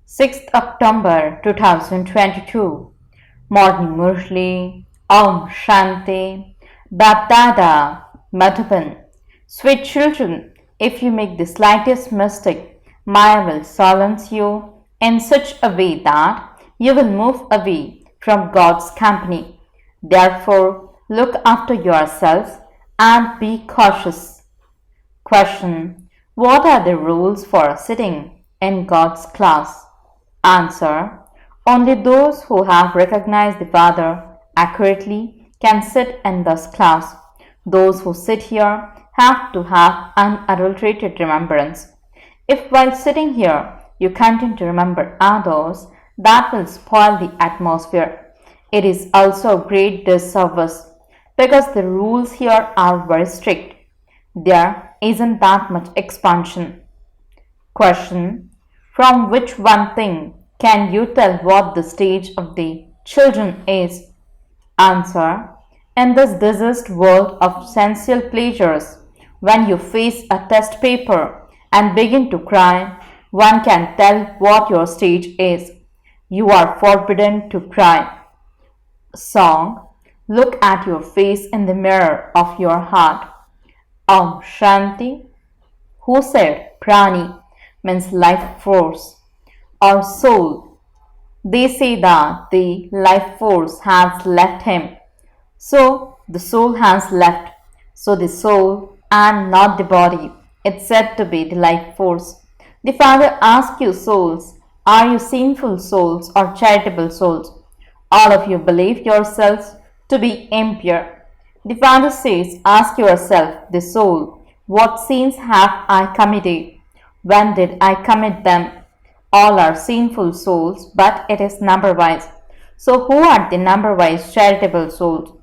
6th October 2022. Morning Murli, Om Shanti, BapDada, Madhuban. Sweet children, if you make the slightest mistake, Maya will silence you in such a way that you will move away from God's company. Therefore, look after yourselves and be cautious. Question: what are the rules for sitting in God's class? Answer: only those who have recognized the Father accurately can sit in this class. Those who sit here have to have unadulterated remembrance. If while sitting here you continue to remember others, that will spoil the atmosphere. It is also a great disservice because the rules here are very strict. There isn't that much expansion. Question: from which one thing can you tell what the stage of the children is? Answer: in this diseased world of sensual pleasures, when you face a test paper and begin to cry, one can tell what your stage is. You are forbidden to cry. Song: look at your face in the mirror of your heart. Om Shanti. Who said prani means life force or soul? They say that the life force has left him. So the soul has left. So the soul and not the body. It's said to be the life force. The Father asks you souls, are you sinful souls or charitable souls? All of you believe yourselves to be impure. The Father says, ask yourself, the soul, what sins have I committed? When did I commit them? All are sinful souls, but it is number-wise. So who are the number-wise charitable souls?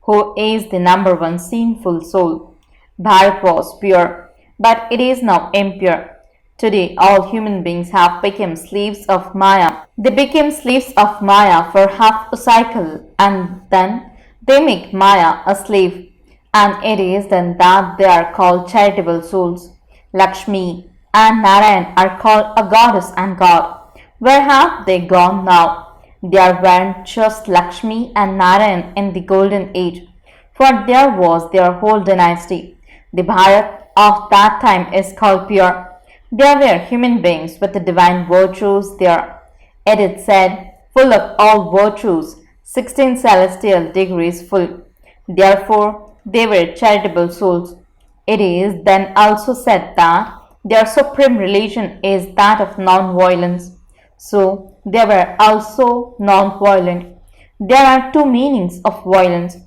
Who is the number one sinful soul? Bharat was pure, but it is now impure. Today all human beings have become slaves of Maya. They became slaves of Maya for half a cycle and then they make Maya a slave, and it is then that they are called charitable souls. Lakshmi and Narayan are called a goddess and god. Where have they gone now? There weren't just Lakshmi and Narayan in the golden age, for there was their whole dynasty. The Bharat of that time is called pure. There were human beings with the divine virtues there. It is said, full of all virtues, 16 celestial degrees full. Therefore, they were charitable souls. It is then also said that their supreme religion is that of non-violence. So, they were also non-violent. There are two meanings of violence.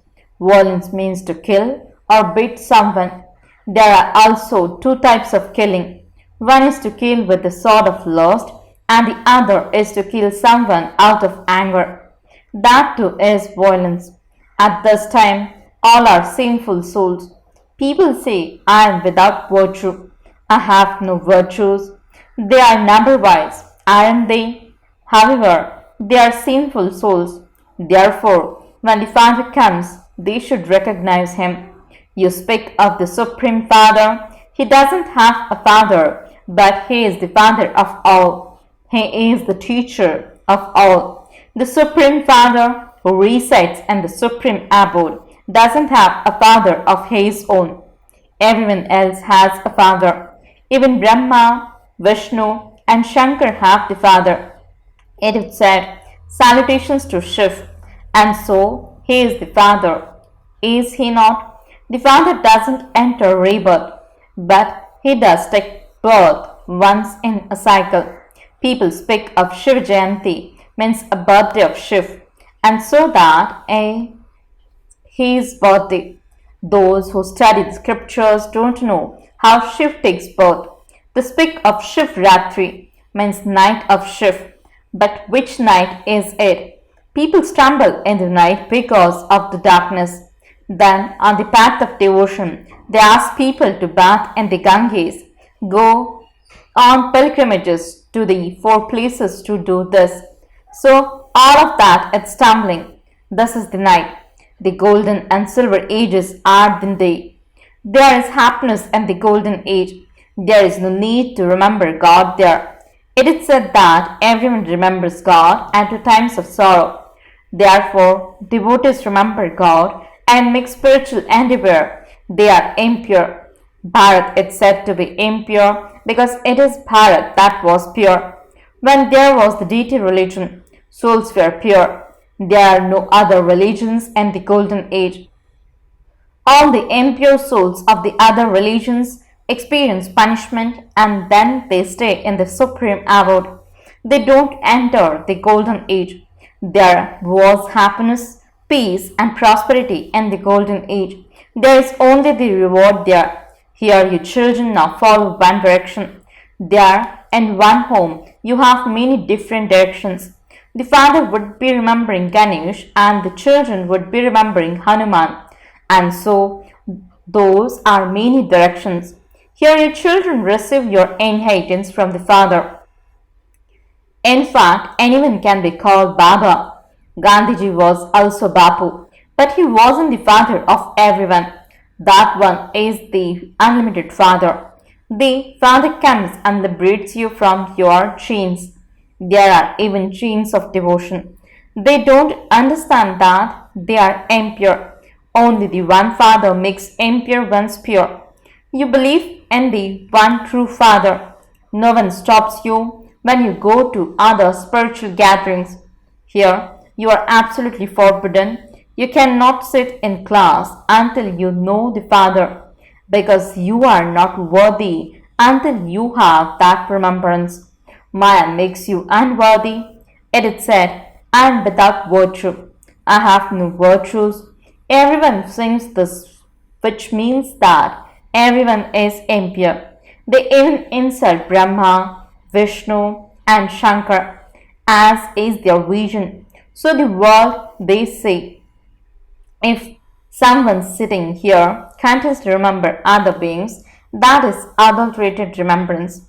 Violence means to kill or beat someone. There are also two types of killing. One is to kill with the sword of lust, and the other is to kill someone out of anger. That too is violence. At this time, all are sinful souls. People say, I am without virtue. I have no virtues. They are number-wise, aren't they? However, they are sinful souls. Therefore, when the Father comes, they should recognize him. You speak of the Supreme Father. He doesn't have a father, but he is the Father of all. He is the teacher of all. The Supreme Father who resides in the Supreme Abode doesn't have a father of his own. Everyone else has a father. Even Brahma, Vishnu and Shankar have the father. It is said, salutations to Shiv, and so he is the father. Is he not? The Father doesn't enter rebirth, but he does take birth once in a cycle. People speak of Shiv Jayanti, means a birthday of Shiv, and so that his birthday. Those who study the scriptures don't know how Shiv takes birth. They speak of Shiv Ratri, means night of Shiv, but which night is it? People stumble in the night because of the darkness. Then, on the path of devotion, they ask people to bathe in the Ganges, go on pilgrimages to the four places to do this. So, all of that is stumbling. This is the night. The golden and silver ages are the day. There is happiness in the golden age. There is no need to remember God there. It is said that everyone remembers God at times of sorrow. Therefore, devotees remember God and make spiritual endeavor. They are impure. Bharat is said to be impure because it is Bharat that was pure. When there was the deity religion, souls were pure. There are no other religions in the golden age. All the impure souls of the other religions experience punishment and then they stay in the supreme abode. They don't enter the golden age. There was happiness, peace, and prosperity in the golden age. There is only the reward there. Here, you children now follow one direction. There, in one home, you have many different directions. The father would be remembering Ganesh and the children would be remembering Hanuman. And so, those are many directions. Here, your children receive your inheritance from the father. In fact, anyone can be called Baba. Gandhiji was also Bapu, but he wasn't the father of everyone. That one is the unlimited father. The father comes and liberates you from your chains. There are even chains of devotion. They don't understand that they are impure. Only the one Father makes impure ones pure. You believe in the one true Father. No one stops you when you go to other spiritual gatherings. Here, you are absolutely forbidden. You cannot sit in class until you know the Father, because you are not worthy until you have that remembrance. Maya makes you unworthy. It is said, I am without virtue. I have no virtues. Everyone sings this, which means that everyone is impure. They even insult Brahma, Vishnu, and Shankar, as is their vision. So the world, they say, if someone sitting here continues to remember other beings, that is adulterated remembrance.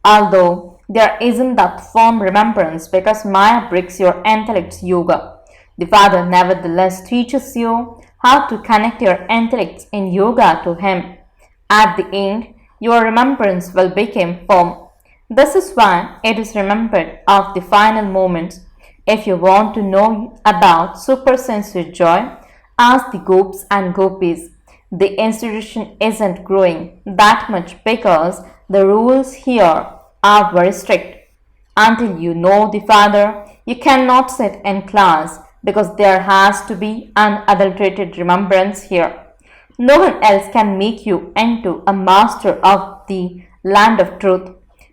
Although there isn't that firm remembrance because Maya breaks your intellect's yoga. The Father nevertheless teaches you how to connect your intellects in yoga to Him. At the end, your remembrance will become firm. This is why it is remembered of the final moments. If you want to know about supersensory joy, ask the gopis and gopis. The institution isn't growing that much because the rules here are very strict. Until you know the Father, you cannot sit in class because there has to be unadulterated remembrance here. No one else can make you into a master of the land of truth.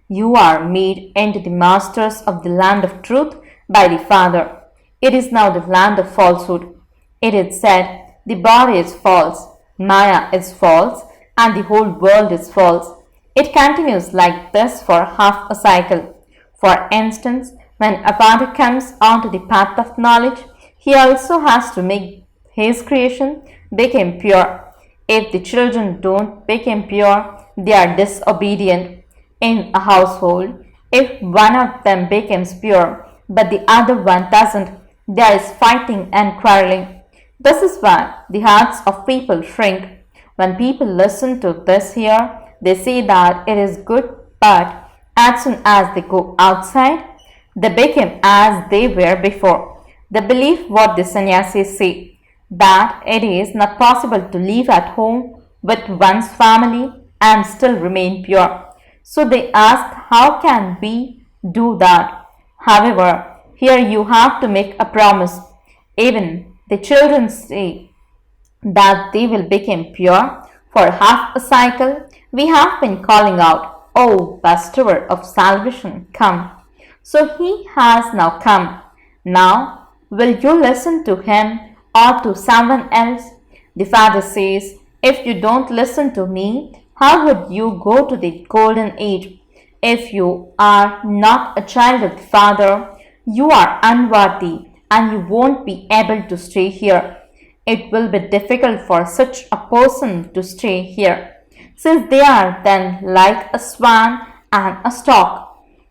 You are made into the masters of the land of truth by the Father. It is now the land of falsehood. It is said, the body is false, Maya is false, and the whole world is false. It continues like this for half a cycle. For instance, when a father comes onto the path of knowledge, he also has to make his creation become pure. If the children don't become pure, they are disobedient. In a household, if one of them becomes pure, but the other one doesn't, there is fighting and quarreling. This is why the hearts of people shrink. When people listen to this here, they say that it is good, but as soon as they go outside, they become as they were before. They believe what the sannyasis say, that it is not possible to live at home with one's family and still remain pure. So they ask, how can we do that? However, here you have to make a promise. Even the children say that they will become pure. For half a cycle, we have been calling out, O bestower of salvation, come. So he has now come. Now, will you listen to him or to someone else? The Father says, if you don't listen to me, how would you go to the golden age? If you are not a child of the Father, you are unworthy and you won't be able to stay here. It will be difficult for such a person to stay here, since they are then like a swan and a stork.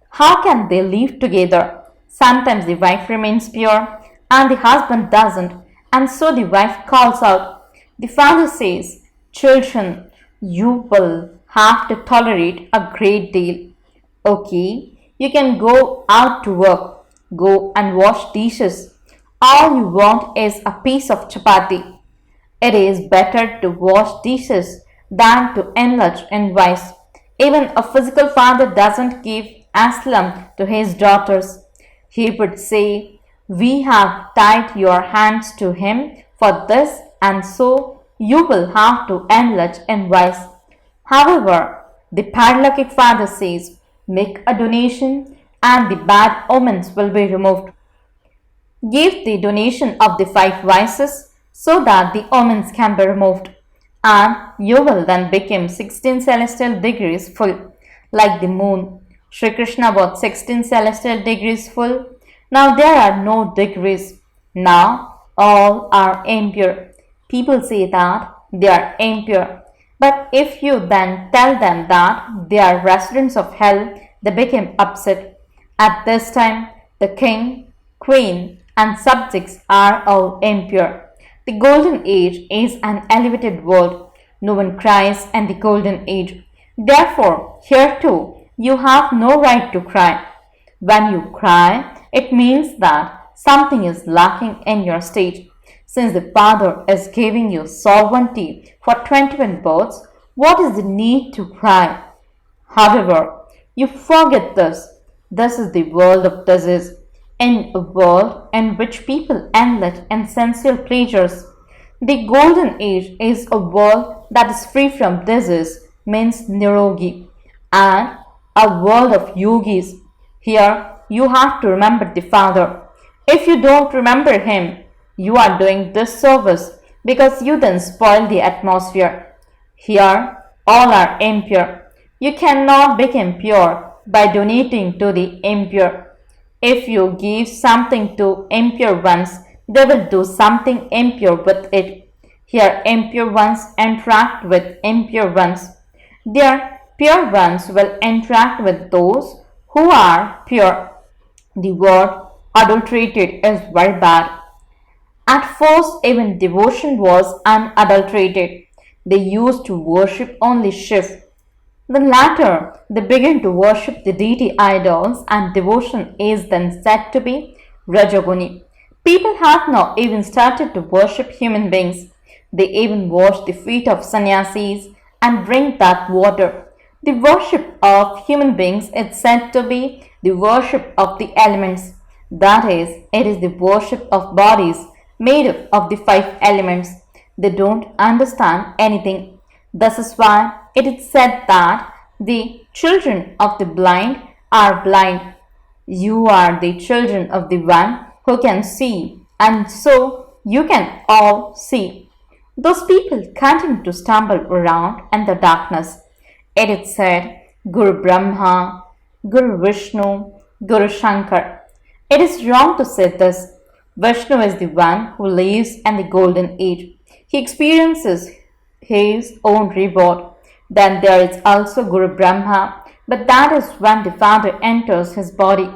How can they live together? Sometimes the wife remains pure and the husband doesn't, and so the wife calls out. The father says, children, you will have to tolerate a great deal. Okay, You can go out to work, go and wash dishes. All you want is a piece of chapati. It is better to wash dishes than to enlarge in vice. Even a physical father doesn't give asylum to his daughters. He would say, "We have tied your hands to him for this, and so you will have to enlarge in vice." However, the parallekic father says, "Make a donation and the bad omens will be removed." Give the donation of the 5 vices so that the omens can be removed, and you will then become 16 celestial degrees full, like the moon. Sri Krishna was 16 celestial degrees full. Now there are no degrees. Now all are impure. People say that they are impure. But if you then tell them that they are residents of hell, they become upset. At this time, the king, queen, and subjects are all impure. The golden age is an elevated world. No one cries in the golden age. Therefore, here too, you have no right to cry. When you cry, it means that something is lacking in your state. Since the Father is giving you sovereignty for 21 births, what is the need to cry? However, you forget this. This is the world of disease. In a world in which people enlist in sensual pleasures, the golden age is a world that is free from disease, means nirogi, and a world of yogis. Here, you have to remember the Father. If you don't remember him, you are doing disservice because you then spoil the atmosphere. Here, all are impure. You cannot become pure by donating to the impure. If you give something to impure ones, they will do something impure with it. Here, impure ones interact with impure ones. Their pure ones will interact with those who are pure. The word adulterated is very bad. At first, even devotion was unadulterated. They used to worship only Shiv. The latter, they begin to worship the deity idols, and devotion is then said to be Rajoguni. People have now even started to worship human beings. They even wash the feet of sannyasis and drink that water. The worship of human beings is said to be the worship of the elements. That is, it is the worship of bodies made up of the 5 elements. They don't understand anything. This is why it is said that the children of the blind are blind. You are the children of the one who can see, and so you can all see. Those people continue to stumble around in the darkness. It is said, Guru Brahma, Guru Vishnu, Guru Shankar. It is wrong to say this. Vishnu is the one who lives in the golden age. He experiences his own reward. Then there is also Guru Brahma, but that is when the Father enters his body.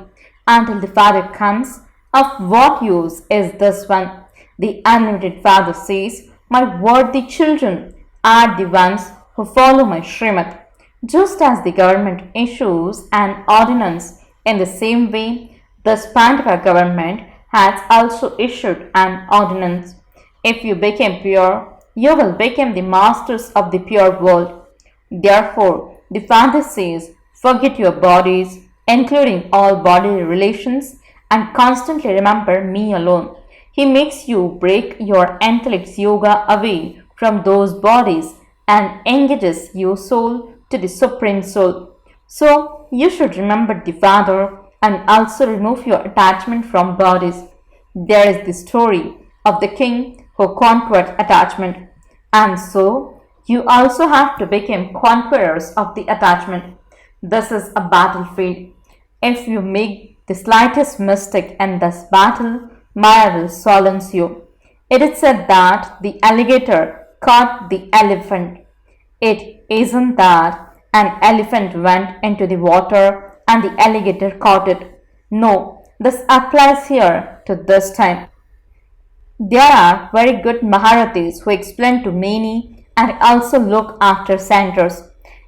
Until the Father comes, of what use is this one? The unlimited Father says, "My worthy children are the ones who follow my Srimad." Just as the government issues an ordinance, in the same way, this Pandava government has also issued an ordinance. If you become pure, you will become the masters of the pure world. Therefore, the Father says, forget your bodies, including all bodily relations, and constantly remember me alone. He makes you break your intellect's yoga away from those bodies and engages your soul to the Supreme Soul. So, you should remember the Father and also remove your attachment from bodies. There is the story of the king who conquered attachment, and so you also have to become conquerors of the attachment. This is a battlefield. If you make the slightest mistake in this battle, Maya will silence you. It is said that the alligator caught the elephant. It isn't that an elephant went into the water and the alligator caught it. No, this applies here to this time. There are very good Maharathis who explain to many and also look after centers.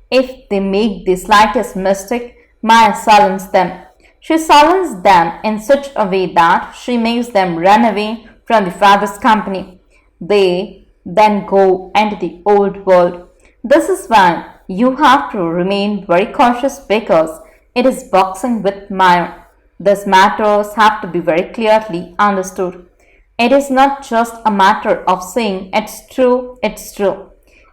If they make the slightest mistake, Maya silenced them. She silenced them in such a way that she makes them run away from the father's company. They then go into the old world. This is when you have to remain very cautious because it is boxing with Maya. These matters have to be very clearly understood. It is not just a matter of saying it's true, it's true.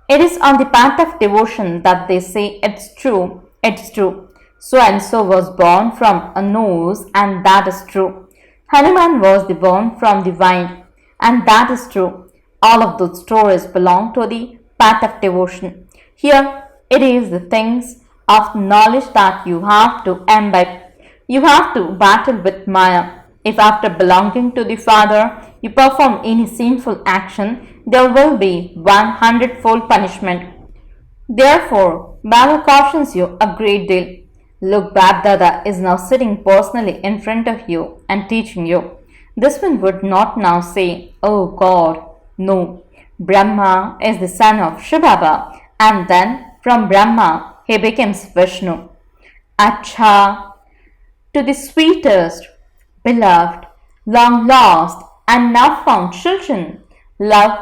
It is on the path of devotion that they say it's true, it's true. So and so was born from a nose, and that is true. Hanuman was the born from the vine, and that is true. All of those stories belong to the path of devotion. Here it is the things of knowledge that you have to imbibe. You have to battle with Maya. If after belonging to the Father you perform any sinful action, there will be 100-fold punishment. Therefore, Baba cautions you a great deal. Look, BapDada is now sitting personally in front of you and teaching you. This one would not now say, "Oh God." No, Brahma is the son of Shivbaba, and then from Brahma he becomes Vishnu. Acha, to the sweetest, beloved, long lost, and now found children, love,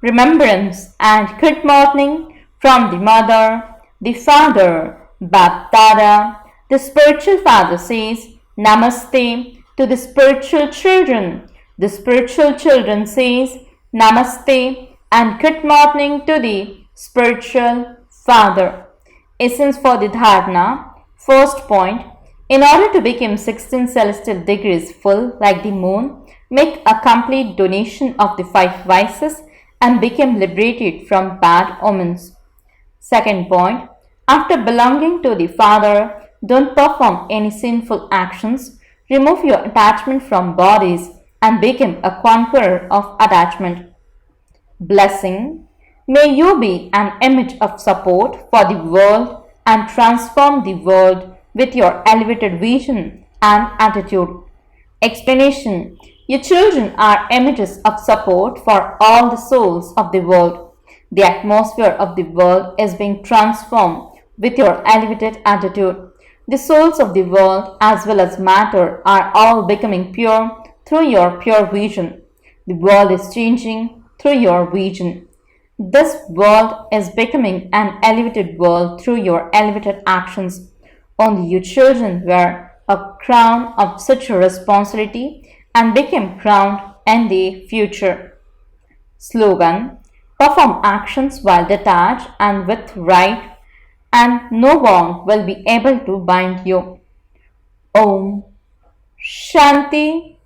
remembrance, and good morning from the mother, the father, BapDada. The spiritual father says Namaste to the spiritual children. The spiritual children says Namaste and good morning to the spiritual father. Essence for the dharana. First point. In order to become 16 celestial degrees full like the moon, make a complete donation of the 5 vices and become liberated from bad omens. Second point. After belonging to the Father, don't perform any sinful actions, remove your attachment from bodies and become a conqueror of attachment. Blessing. May you be an image of support for the world and transform the world with your elevated vision and attitude. Explanation. Your children are images of support for all the souls of the world. The atmosphere of the world is being transformed with your elevated attitude. The souls of the world as well as matter are all becoming pure through your pure vision. The world is changing through your vision. This world is becoming an elevated world through your elevated actions. Only you children wear a crown of such a responsibility and become crowned in the future. Slogan. Perform actions while detached and with right, and no bond will be able to bind you. Om Shanti